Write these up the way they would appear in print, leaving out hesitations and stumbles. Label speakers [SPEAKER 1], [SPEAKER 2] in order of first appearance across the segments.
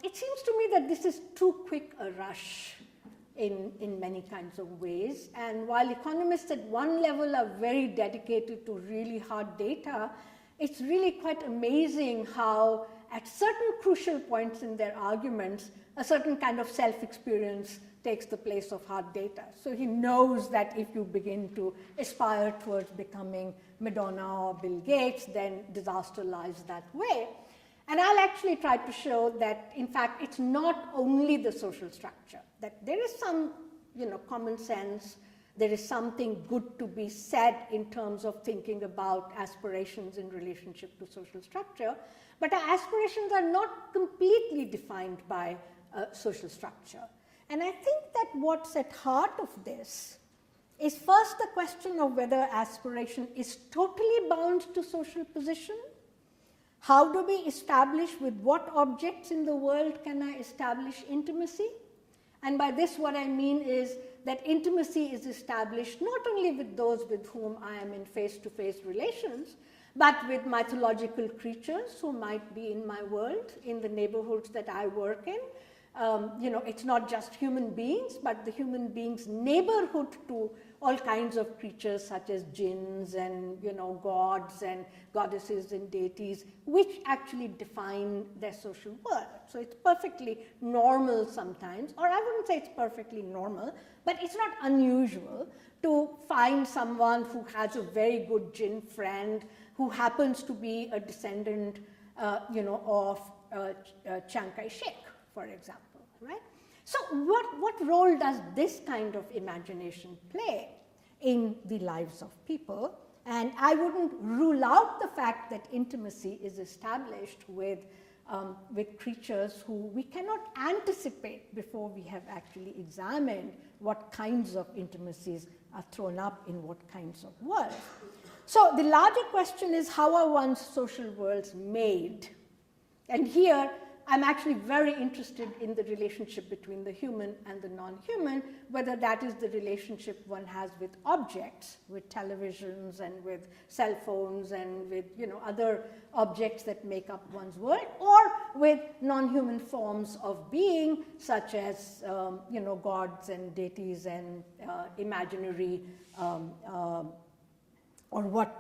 [SPEAKER 1] It seems to me that this is too quick a rush in many kinds of ways. And while economists at one level are very dedicated to really hard data, it's really quite amazing how at certain crucial points in their arguments, a certain kind of self-experience takes the place of hard data. So he knows that if you begin to aspire towards becoming Madonna or Bill Gates, then disaster lies that way. And I'll actually try to show that, in fact, it's not only the social structure, that there is some, common sense, there is something good to be said in terms of thinking about aspirations in relationship to social structure, but our aspirations are not completely defined by social structure. And I think that what's at heart of this is first the question of whether aspiration is totally bound to social position. How do we establish with what objects in the world can I establish intimacy? And by this what I mean is that intimacy is established not only with those with whom I am in face-to-face relations, but with mythological creatures who might be in my world, in the neighborhoods that I work in. It's not just human beings, but the human beings' neighborhood to all kinds of creatures such as jinns and, gods and goddesses and deities, which actually define their social world. So it's perfectly normal sometimes, or I wouldn't say it's perfectly normal, but it's not unusual to find someone who has a very good jinn friend who happens to be a descendant, of Chiang Kai-shek, for example, right? So what role does this kind of imagination play in the lives of people? And I wouldn't rule out the fact that intimacy is established with creatures who we cannot anticipate before we have actually examined what kinds of intimacies are thrown up in what kinds of worlds. So the larger question is, how are one's social worlds made? And here, I'm actually very interested in the relationship between the human and the non-human, whether that is the relationship one has with objects, with televisions and with cell phones and with other objects that make up one's world, or with non-human forms of being, such as gods and deities and imaginary or what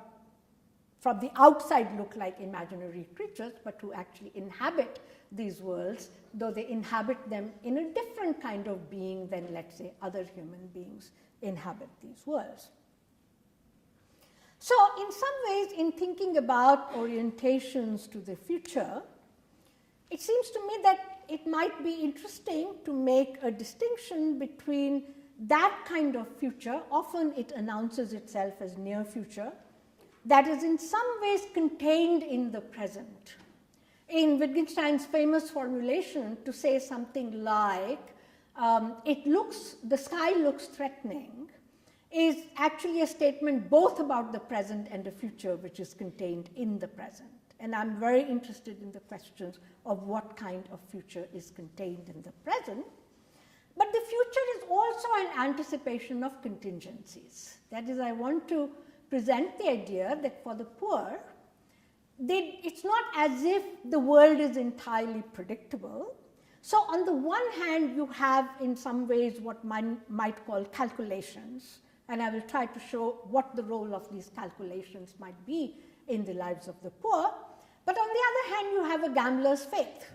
[SPEAKER 1] from the outside look like imaginary creatures, but who actually inhabit these worlds, though they inhabit them in a different kind of being than, let's say, other human beings inhabit these worlds. So in some ways, in thinking about orientations to the future, it seems to me that it might be interesting to make a distinction between that kind of future, often it announces itself as near future, that is in some ways contained in the present. In Wittgenstein's famous formulation to say something like, the sky looks threatening, is actually a statement both about the present and the future, which is contained in the present. And I'm very interested in the questions of what kind of future is contained in the present. But the future is also an anticipation of contingencies. That is, I want to present the idea that for the poor, it's not as if the world is entirely predictable. So on the one hand, you have in some ways what one might call calculations, and I will try to show what the role of these calculations might be in the lives of the poor. But on the other hand, you have a gambler's faith,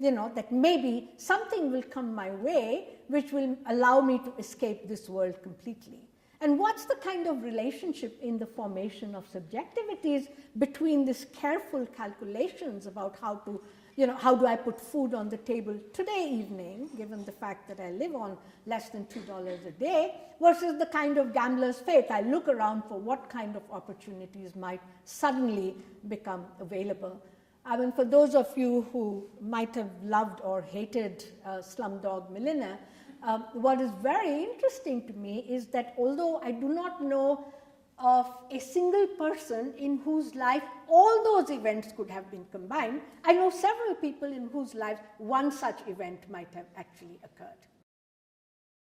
[SPEAKER 1] that maybe something will come my way which will allow me to escape this world completely. And what's the kind of relationship in the formation of subjectivities between these careful calculations about how do I put food on the table today evening, given the fact that I live on less than $2 a day, versus the kind of gambler's faith. I look around for what kind of opportunities might suddenly become available. I mean, for those of you who might have loved or hated Slumdog Millionaire, what is very interesting to me is that although I do not know of a single person in whose life all those events could have been combined, I know several people in whose lives one such event might have actually occurred.